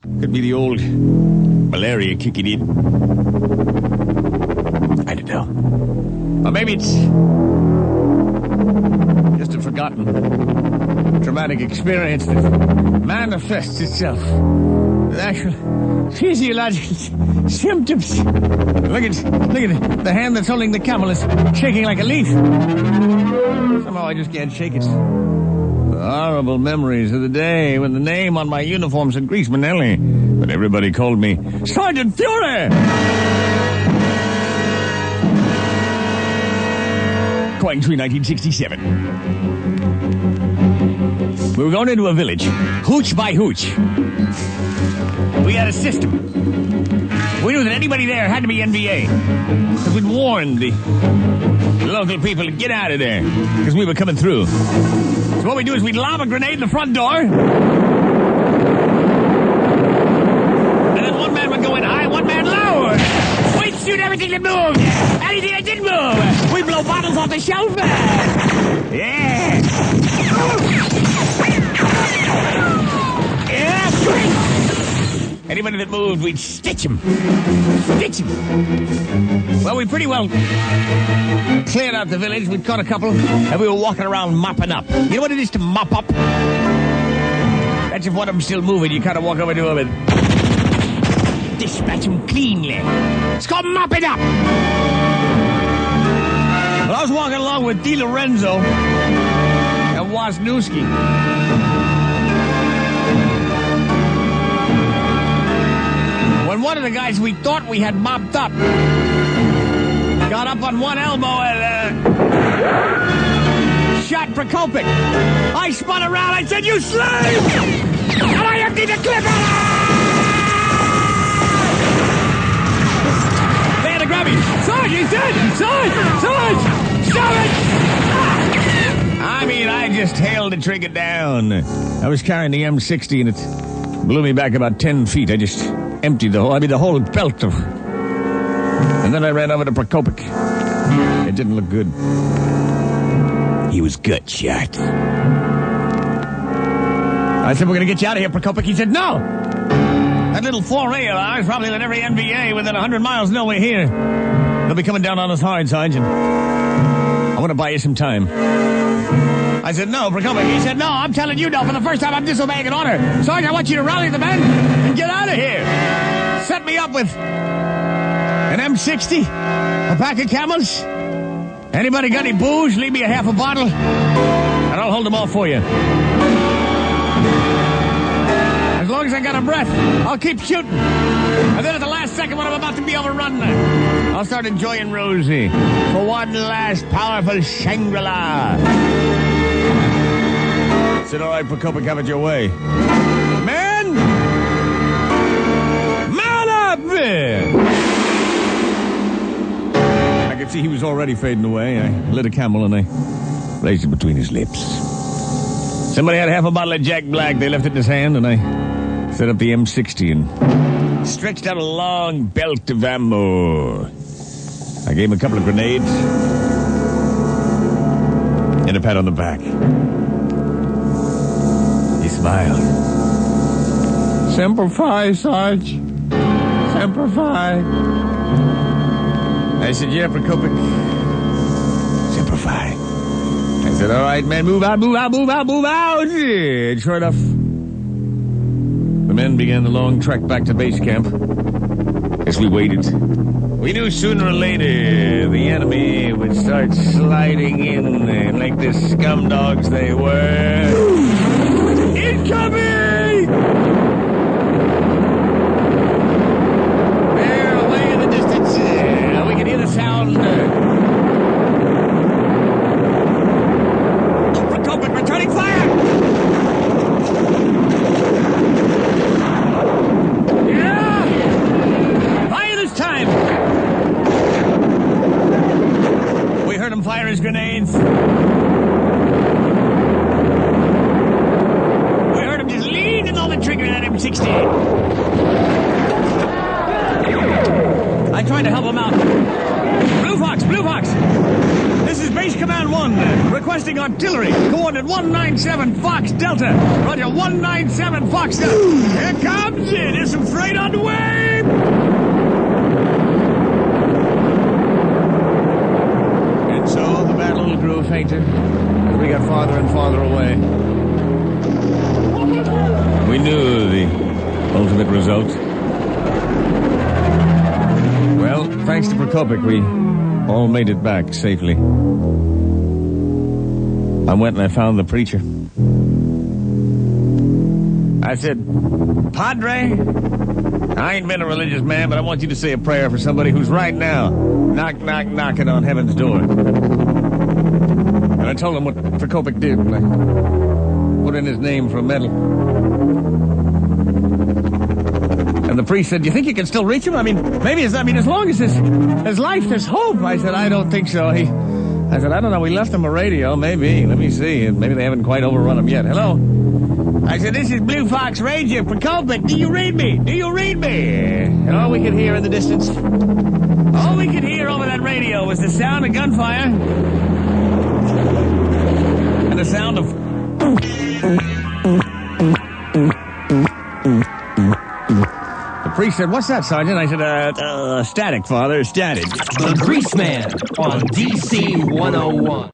Could be the old malaria kicking in. I don't know. Or maybe it's just a forgotten traumatic experience that manifests itself with actual physiological symptoms. Look at the hand that's holding the camel is shaking like a leaf. Somehow I just can't shake it. The horrible memories of the day when the name on my uniform said Greasman Ellie, but everybody called me Sergeant Fury. Going through 1967. We were going into a village, hooch by hooch. We had a system. We knew that anybody there had to be NVA, because we'd warned the local people to get out of there, because we were coming through. So what we do is we'd lob a grenade in the front door, and then one man would go in high, one man low. We'd shoot everything that moved, anything that didn't move. We'd blow bottles off the shelf. Yeah. Yeah. Anybody that moved, we'd stitch him. Stitch him. Well, we pretty well cleared out the village. We'd caught a couple, and we were walking around mopping up. You know what it is to mop up? That's if one of them's still moving. You kind of walk over to him and dispatch him cleanly. It's called mopping up. Well, I was walking along with D. Lorenzo and Wasniewski. When one of the guys we thought we had mopped up got up on one elbow and shot Prokopik. I spun around, I said, "You slave!" And I emptied the clip at him! They had to grab me. Sarge, he's dead! Sarge! I mean, I just hailed the trigger down. I was carrying the M60 and it blew me back about 10 feet. I just emptied the whole belt of... And then I ran over to Prokopik. It didn't look good. He was gut shot. I said, "We're going to get you out of here, Prokopik." He said, "No! That little foray of ours probably let every NVA within 100 miles know we're here. They'll be coming down on us hard, Sergeant. I want to buy you some time." I said, "No, Prokopik." He said, "No, I'm telling you no. For the first time, I'm disobeying an order. Sergeant, I want you to rally the men and get out of here. Set me up with an M60, a pack of Camels. Anybody got any booze? Leave me a half a bottle, and I'll hold them all for you. As long as I got a breath, I'll keep shooting. And then at the last second when I'm about to be overrun, I'll start enjoying Rosie for one last powerful Shangri-La." I said, "All right, Prokopik, have it your way. Men! Mount up! I could see he was already fading away. I lit a Camel and I placed it between his lips. Somebody had half a bottle of Jack Black. They left it in his hand, and I set up the M60 and stretched out a long belt of ammo. I gave him a couple of grenades and a pat on the back. He smiled. "Semper Fi, Sarge. Semper Fi." I said, "Yeah, Prokopik. Semper Fi." I said, "All right, man, move out, move out, move out, move out." And sure enough, the men began the long trek back to base camp. As we waited, we knew sooner or later the enemy would start sliding in there like the scum dogs they were. Incoming! There, away in the distance, we can hear the sound. Prokopik returning fire! Yeah! Fire this time! We heard him fire his grenades. Trigger that M60. I tried to help him out. Blue Fox, Blue Fox. This is Base Command 1, requesting artillery. Coordinate 197 Fox Delta. Roger, 197 Fox Delta. Here comes it. Major, as we got farther and farther away. We knew the ultimate result. Well, thanks to Prokopik, we all made it back safely. I went and I found the preacher. I said, Padre, I ain't been a religious man, but I want you to say a prayer for somebody who's right now knocking on heaven's door. And I told him what Prokopik did. And I put in his name for a medal. And the priest said, "Do you think you can still reach him? I mean, maybe as long as his life, there's hope." I said, "I don't think so." I said, "I don't know. We left him a radio. Maybe. Let me see. Maybe they haven't quite overrun him yet. Hello." I said, "This is Blue Fox Ranger for Prokopik. Do you read me? Do you read me?" And all we could hear in the distance, all we could hear over that radio was the sound of gunfire and the sound of... The priest said, "What's that, Sergeant?" I said, static, Father, static. The Greasman on DC101.